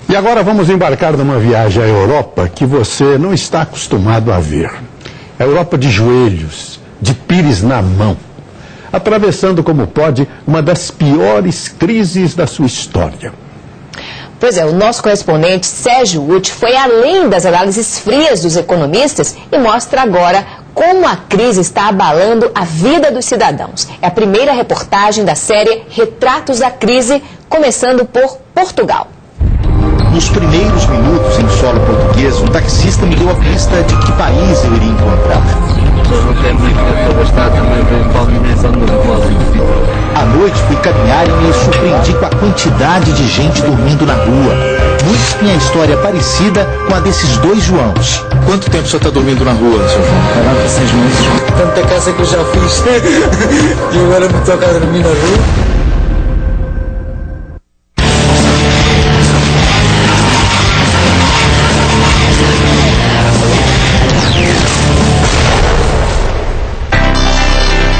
E agora vamos embarcar numa viagem à Europa que você não está acostumado a ver. A Europa de joelhos, de pires na mão, atravessando como pode uma das piores crises da sua história. Pois é, o nosso correspondente Sérgio Uti foi além das análises frias dos economistas e mostra agora como a crise está abalando a vida dos cidadãos. É a primeira reportagem da série Retratos da Crise, começando por Portugal. Nos primeiros minutos em solo português, um taxista me deu a pista de que país eu iria encontrar. À noite fui caminhar e me surpreendi com a quantidade de gente dormindo na rua. Muitos têm a história parecida com a desses dois Joãos. Quanto tempo o senhor está dormindo na rua, seu João? 46 meses. Tanta casa que eu já fiz e agora me toca a dormir na rua.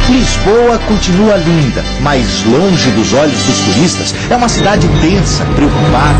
Lisboa continua linda, mas longe dos olhos dos turistas, é uma cidade tensa, preocupada.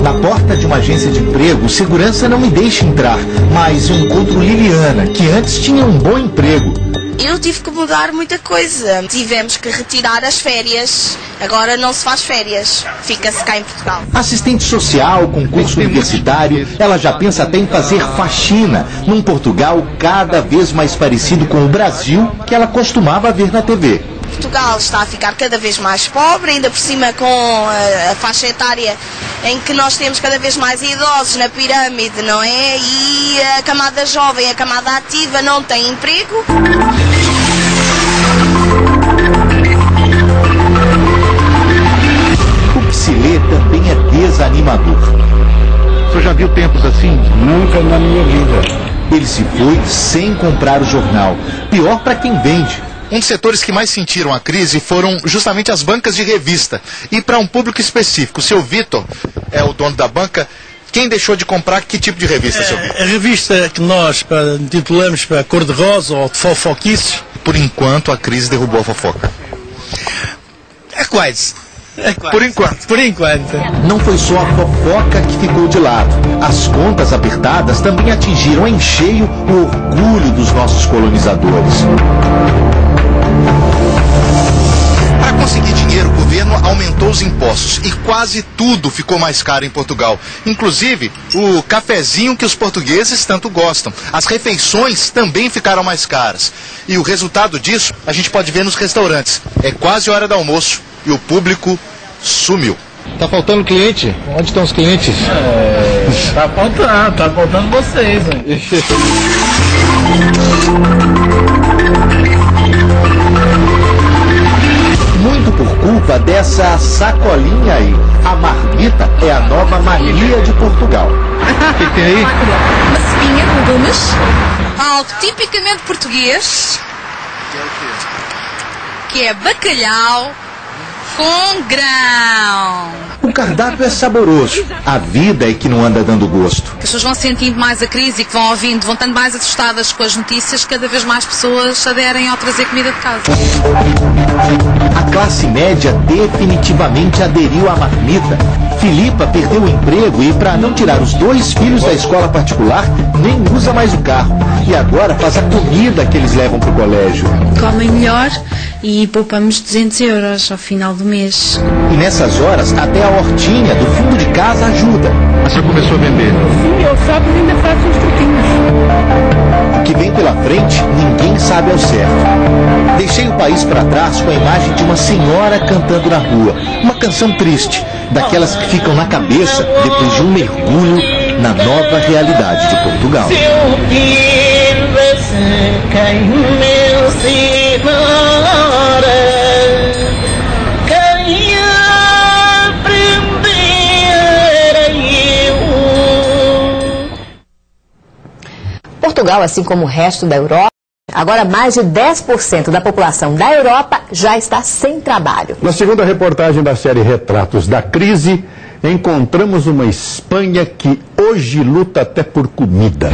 Na porta de uma agência de emprego, o segurança não me deixa entrar, mas eu encontro Liliana, que antes tinha um bom emprego. Eu tive que mudar muita coisa. Tivemos que retirar as férias. Agora não se faz férias. Fica-se cá em Portugal. Assistente social, concurso universitário, ela já pensa até em fazer faxina num Portugal cada vez mais parecido com o Brasil que ela costumava ver na TV. Portugal está a ficar cada vez mais pobre, ainda por cima com a faixa etária em que nós temos cada vez mais idosos na pirâmide, não é? E a camada jovem, a camada ativa não tem emprego. O que se lê também é desanimador. O senhor já viu tempos assim? Nunca na minha vida. Ele se foi sem comprar o jornal. Pior para quem vende. Um dos setores que mais sentiram a crise foram justamente as bancas de revista. E para um público específico, o seu Vitor é o dono da banca. Quem deixou de comprar que tipo de revista, seu Vitor? A revista que nós intitulamos para cor-de-rosa ou de fofoquices. Por enquanto, a crise derrubou a fofoca. É quase. Por enquanto. Por enquanto. Não foi só a fofoca que ficou de lado. As contas apertadas também atingiram em cheio o orgulho dos nossos colonizadores. Para conseguir dinheiro, o governo aumentou os impostos e quase tudo ficou mais caro em Portugal. Inclusive, o cafezinho que os portugueses tanto gostam. As refeições também ficaram mais caras. E o resultado disso a gente pode ver nos restaurantes. É quase hora do almoço e o público sumiu. Tá faltando cliente? Onde estão os clientes? Tá faltando vocês, hein? Muito por culpa dessa sacolinha aí. A marmita é a nova mania de Portugal. O que tem aí? Uma sopinha com legumes, algo tipicamente português, que é bacalhau com grão. O cardápio é saboroso. A vida é que não anda dando gosto. As pessoas vão sentindo mais a crise e que vão ouvindo, vão estando mais assustadas com as notícias, cada vez mais pessoas aderem ao trazer comida de casa. A classe média definitivamente aderiu à marmita. Filipa perdeu o emprego e, para não tirar os 2 filhos da escola particular, nem usa mais o carro. E agora faz a comida que eles levam para o colégio. Comem melhor e poupamos 200 euros ao final do mês. E nessas horas, até a hortinha do fundo de casa ajuda. A senhora começou a vender? Sim, eu sábado ainda faço uns truquinhos. O que vem pela frente, ninguém sabe ao certo. Deixei o país para trás com a imagem de uma senhora cantando na rua. Uma canção triste, daquelas que ficam na cabeça depois de um mergulho na nova realidade de Portugal. Portugal, assim como o resto da Europa, agora mais de 10% da população da Europa já está sem trabalho. Na segunda reportagem da série Retratos da Crise, encontramos uma Espanha que hoje luta até por comida.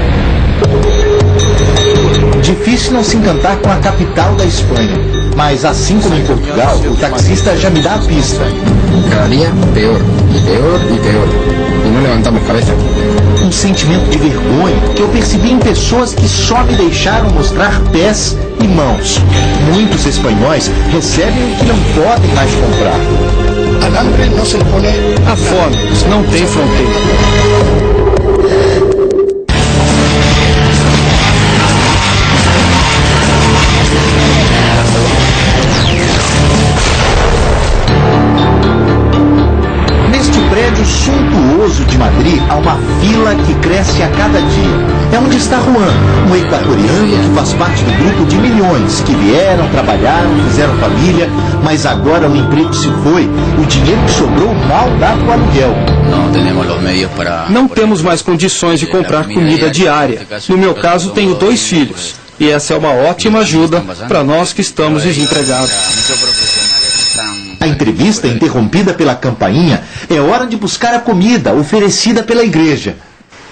Difícil não se encantar com a capital da Espanha. Mas assim como em Portugal, o taxista já me dá a pista. Cada dia pior, e pior, e pior. E não levantamos cabeça. Um sentimento de vergonha que eu percebi em pessoas que só me deixaram mostrar pés e mãos. Muitos espanhóis recebem o que não podem mais comprar. A fome não tem fronteira. Prédio suntuoso de Madrid há uma fila que cresce a cada dia. É onde está Juan, um equatoriano que faz parte do grupo de milhões que vieram, trabalharam, fizeram família, mas agora o emprego se foi, o dinheiro que sobrou mal dá para o aluguel. Não temos mais condições de comprar comida diária. No meu caso, tenho 2 filhos. E essa é uma ótima ajuda para nós que estamos desempregados. A entrevista interrompida pela campainha é hora de buscar a comida oferecida pela igreja.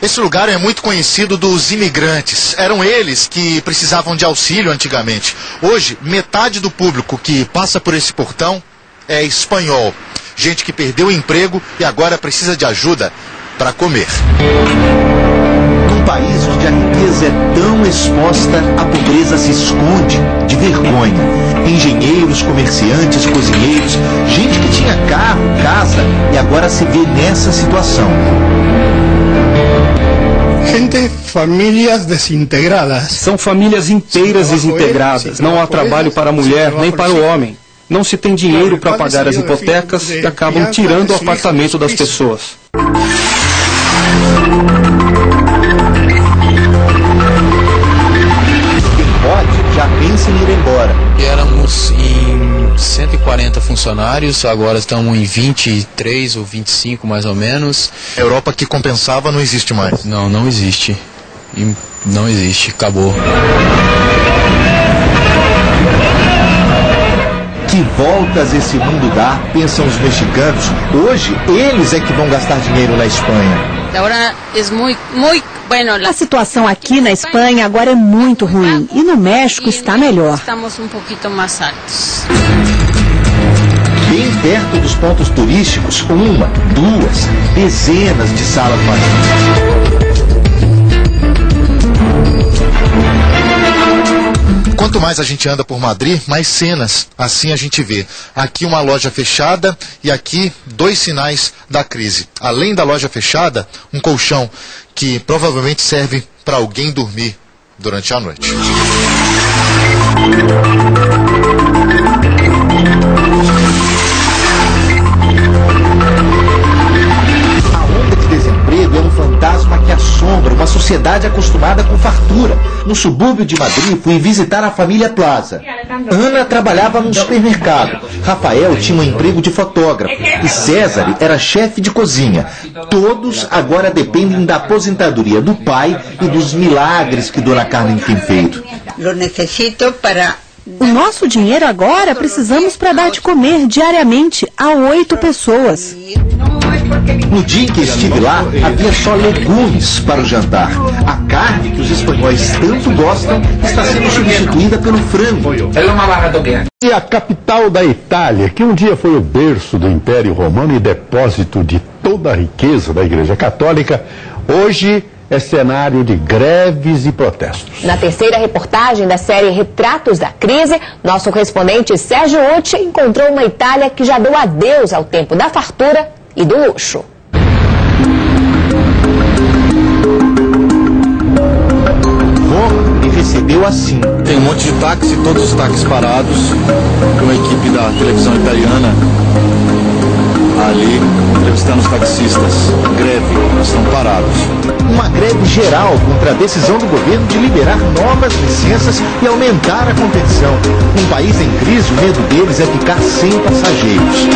Esse lugar é muito conhecido dos imigrantes. Eram eles que precisavam de auxílio antigamente. Hoje, metade do público que passa por esse portão é espanhol. Gente que perdeu o emprego e agora precisa de ajuda para comer. Num país onde a riqueza é tão exposta, a pobreza se esconde de vergonha. Engenheiros, comerciantes, cozinheiros, gente que tinha carro, casa e agora se vê nessa situação. Famílias desintegradas. São famílias inteiras desintegradas. Não há trabalho para a mulher nem para o homem. Não se tem dinheiro para pagar as hipotecas e acabam tirando o apartamento das pessoas. Já pensa em ir embora. Éramos em 140 funcionários, agora estamos em 23 ou 25 mais ou menos. A Europa que compensava não existe mais? Não, não existe. Não existe, acabou. Que voltas esse mundo dá, pensam os mexicanos. Hoje, eles é que vão gastar dinheiro na Espanha. A situação aqui na Espanha agora é muito ruim e no México está melhor. Estamos um pouquinho mais altos. Bem perto dos pontos turísticos, 1, 2, dezenas de salas vazias. Quanto mais a gente anda por Madrid, mais cenas assim a gente vê. Aqui uma loja fechada e aqui 2 sinais da crise. Além da loja fechada, um colchão que provavelmente serve para alguém dormir durante a noite. É um fantasma que assombra uma sociedade acostumada com fartura. No subúrbio de Madrid, fui visitar a família Plaza. Ana trabalhava num supermercado. Rafael tinha um emprego de fotógrafo. E César era chefe de cozinha. Todos agora dependem da aposentadoria do pai e dos milagres que Dona Carmen tem feito. O nosso dinheiro agora precisamos para dar de comer diariamente a 8 pessoas. No dia em que estive lá, havia só legumes para o jantar. A carne que os espanhóis tanto gostam está sendo substituída pelo frango. E a capital da Itália, que um dia foi o berço do Império Romano e depósito de toda a riqueza da Igreja Católica, hoje é cenário de greves e protestos. Na terceira reportagem da série Retratos da Crise, nosso correspondente Sérgio Ucci encontrou uma Itália que já deu adeus ao tempo da fartura e do luxo. Roma me recebeu assim. Tem um monte de táxi, todos os táxis parados. Uma equipe da televisão italiana ali entrevistando os taxistas. Greve, estão parados. Uma greve geral contra a decisão do governo de liberar novas licenças e aumentar a contenção. Num país em crise, o medo deles é ficar sem passageiros.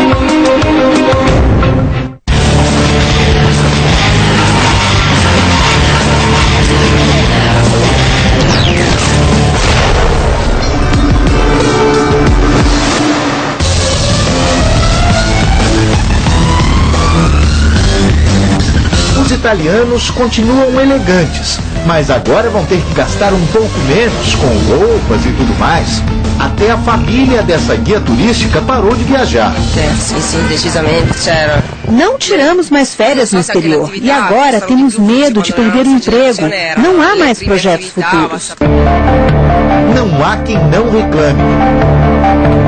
Os italianos continuam elegantes, Mas agora vão ter que gastar um pouco menos com roupas e tudo mais. Até a família dessa guia turística parou de viajar. Sim, decisamente. Não tiramos mais férias no exterior e agora temos medo de perder o emprego. Não há mais projetos futuros. Não há quem não reclame.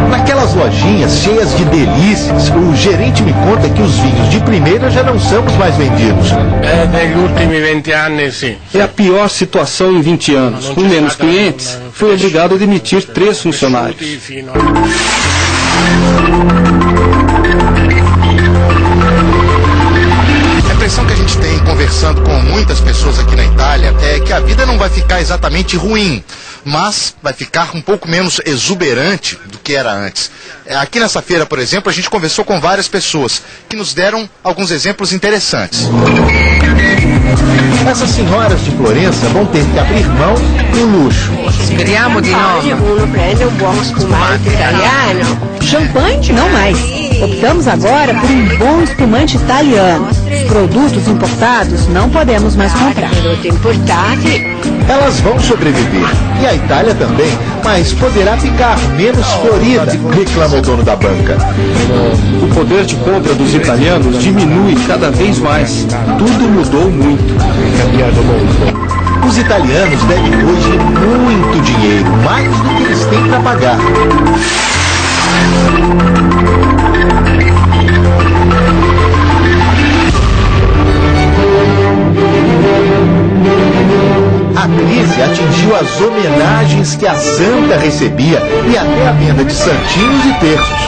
Naquelas lojinhas cheias de delícias, o gerente me conta que os vinhos de primeira já não são os mais vendidos. É a pior situação em 20 anos. Com menos clientes, fui obrigado a demitir 3 funcionários. A impressão que a gente tem conversando com muitas pessoas aqui na Itália é que a vida não vai ficar exatamente ruim, mas vai ficar um pouco menos exuberante do que era antes. Aqui nessa feira, por exemplo, a gente conversou com várias pessoas que nos deram alguns exemplos interessantes. Essas senhoras de Florença vão ter que abrir mão do luxo. Speriamo di no. Champanhe? Não mais. Optamos agora por um bom espumante italiano. Os produtos importados não podemos mais comprar. Elas vão sobreviver. E a Itália também, mas poderá ficar menos florida, reclama o dono da banca. O poder de compra dos italianos diminui cada vez mais. Tudo mudou muito. Os italianos devem hoje muito dinheiro, mais do que eles têm para pagar. A crise atingiu as homenagens que a santa recebia e até a venda de santinhos e terços.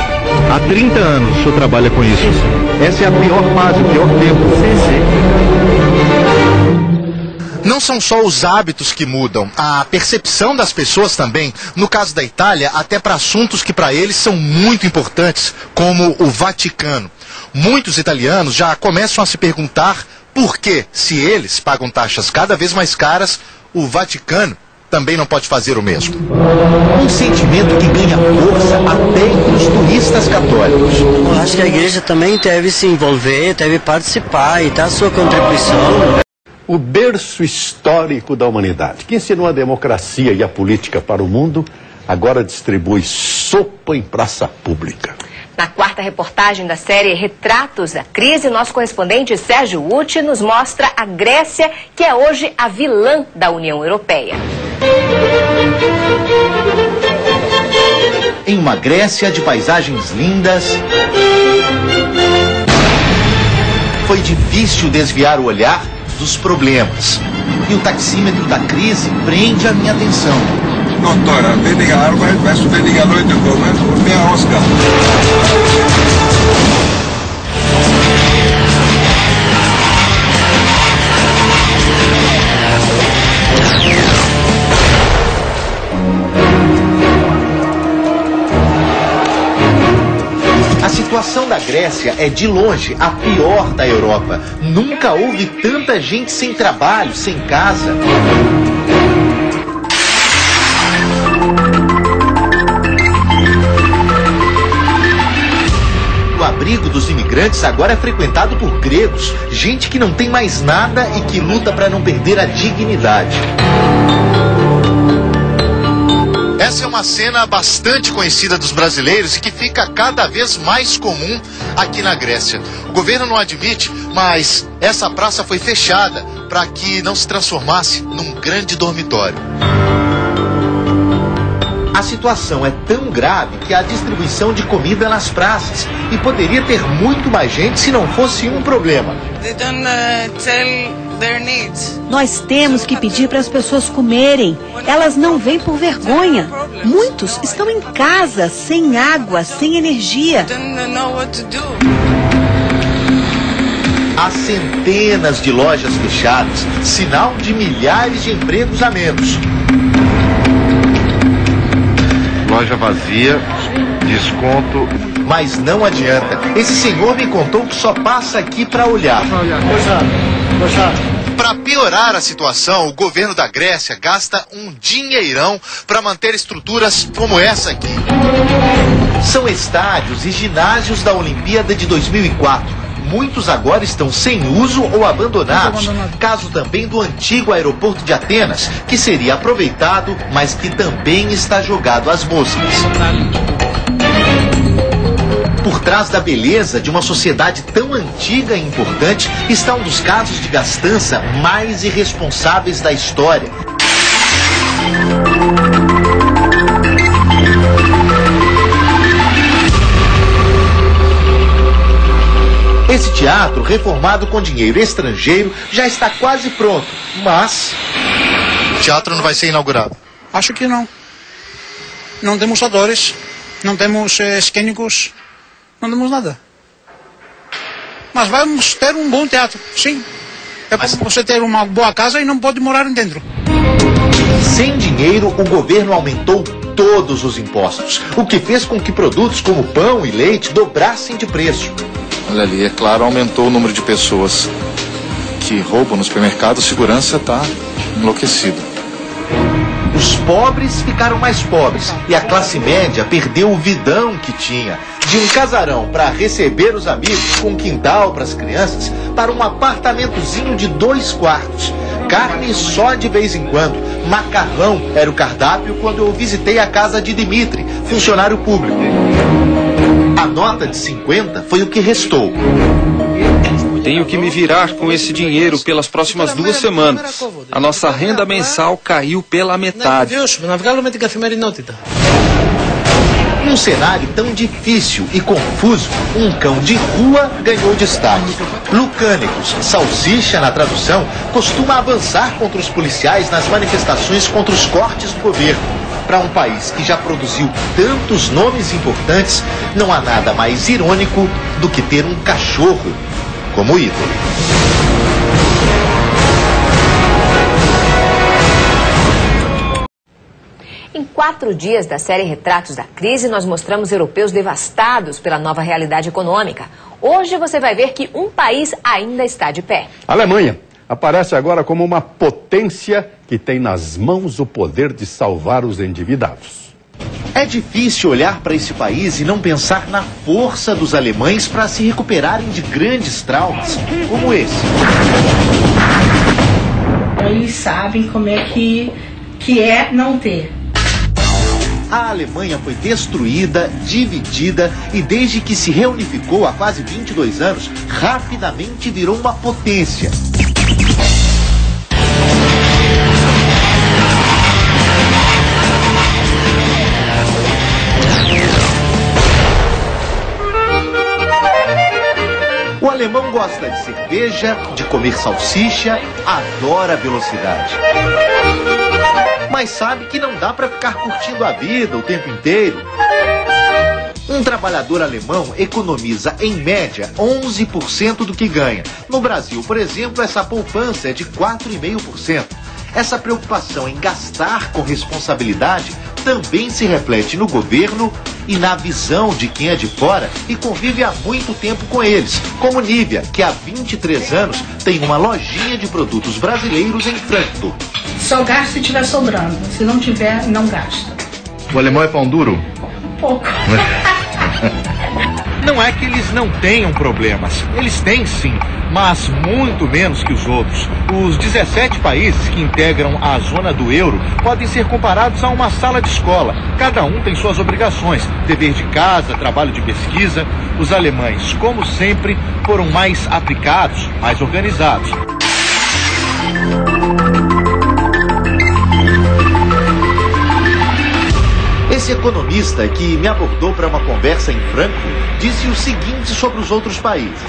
Há 30 anos o senhor trabalha com isso. Essa é a pior fase, o pior tempo. Não são só os hábitos que mudam, a percepção das pessoas também, no caso da Itália, até para assuntos que para eles são muito importantes, como o Vaticano. Muitos italianos já começam a se perguntar por que, se eles pagam taxas cada vez mais caras, o Vaticano também não pode fazer o mesmo. Um sentimento que ganha força até entre os turistas católicos. Eu acho que a igreja também deve se envolver, deve participar e dar a sua contribuição. O berço histórico da humanidade, que ensinou a democracia e a política para o mundo, agora distribui sopa em praça pública. Na quarta reportagem da série Retratos da Crise, nosso correspondente Sérgio Uti nos mostra a Grécia, que é hoje a vilã da União Europeia. Em uma Grécia de paisagens lindas, foi difícil desviar o olhar dos problemas. E o taxímetro da crise prende a minha atenção. Doutora, vendem a arma, peço vendem a noite todo, vem a Oscar. A situação da Grécia é de longe a pior da Europa. Nunca houve tanta gente sem trabalho, sem casa. O abrigo dos imigrantes agora é frequentado por gregos, gente que não tem mais nada e que luta para não perder a dignidade. Essa é uma cena bastante conhecida dos brasileiros e que fica cada vez mais comum aqui na Grécia. O governo não admite, mas essa praça foi fechada para que não se transformasse num grande dormitório. A situação é tão grave que há distribuição de comida nas praças e poderia ter muito mais gente se não fosse um problema. Nós temos que pedir para as pessoas comerem. Elas não vêm por vergonha. Muitos estão em casa, sem água, sem energia. Há centenas de lojas fechadas, sinal de milhares de empregos a menos. Loja vazia, desconto. Mas não adianta. Esse senhor me contou que só passa aqui para olhar. Para piorar a situação, o governo da Grécia gasta um dinheirão para manter estruturas como essa aqui. São estádios e ginásios da Olimpíada de 2004. muitos agora estão sem uso ou abandonados. Caso também do antigo aeroporto de Atenas, que seria aproveitado, mas que também está jogado às moscas. Por trás da beleza de uma sociedade tão antiga e importante está um dos casos de gastança mais irresponsáveis da história. Esse teatro, reformado com dinheiro estrangeiro, já está quase pronto, mas... O teatro não vai ser inaugurado? Acho que não. Não temos atores, não temos cênicos, não temos nada. Mas vamos ter um bom teatro, sim. É como você ter uma boa casa e não pode morar dentro. Sem dinheiro, o governo aumentou todos os impostos, o que fez com que produtos como pão e leite dobrassem de preço. Olha ali, é claro, aumentou o número de pessoas que roubam no supermercado, a segurança está enlouquecida. Os pobres ficaram mais pobres e a classe média perdeu o vidão que tinha. De um casarão para receber os amigos, com quintal para as crianças, para um apartamentozinho de 2 quartos. Carne só de vez em quando. Macarrão era o cardápio quando eu visitei a casa de Dimitri, funcionário público. A nota de 50 foi o que restou. Tenho que me virar com esse dinheiro pelas próximas 2 semanas. A nossa renda mensal caiu pela metade. Num cenário tão difícil e confuso, um cão de rua ganhou destaque. Lucânicos, salsicha na tradução, costuma avançar contra os policiais nas manifestações contra os cortes do governo. Para um país que já produziu tantos nomes importantes, não há nada mais irônico do que ter um cachorro como ídolo. Em 4 dias da série Retratos da Crise, nós mostramos europeus devastados pela nova realidade econômica. Hoje você vai ver que um país ainda está de pé. A Alemanha aparece agora como uma potência que tem nas mãos o poder de salvar os endividados. É difícil olhar para esse país e não pensar na força dos alemães para se recuperarem de grandes traumas, como esse. Eles sabem como é que é não ter. A Alemanha foi destruída, dividida e desde que se reunificou há quase 22 anos, rapidamente virou uma potência. O alemão gosta de cerveja, de comer salsicha, adora velocidade. Mas sabe que não dá para ficar curtindo a vida o tempo inteiro. Um trabalhador alemão economiza, em média, 11% do que ganha. No Brasil, por exemplo, essa poupança é de 4,5%. Essa preocupação em gastar com responsabilidade também se reflete no governo e na visão de quem é de fora e convive há muito tempo com eles, como Nívia, que há 23 anos tem uma lojinha de produtos brasileiros em Frankfurt. Só gasta se tiver sobrando, se não tiver, não gasta. O alemão é pão duro? Pouco. Não é que eles não tenham problemas, eles têm sim, mas muito menos que os outros. Os 17 países que integram a zona do euro podem ser comparados a uma sala de escola. Cada um tem suas obrigações, dever de casa, trabalho de pesquisa. Os alemães, como sempre, foram mais aplicados, mais organizados. Esse economista que me abordou para uma conversa em Frankfurt disse o seguinte sobre os outros países.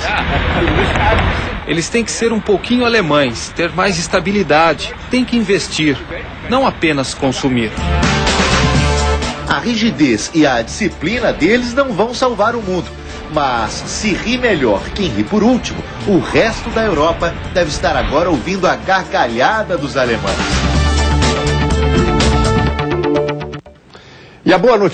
Eles têm que ser um pouquinho alemães, ter mais estabilidade, têm que investir, não apenas consumir. A rigidez e a disciplina deles não vão salvar o mundo. Mas se ri melhor quem ri por último, o resto da Europa deve estar agora ouvindo a gargalhada dos alemães. E a boa notícia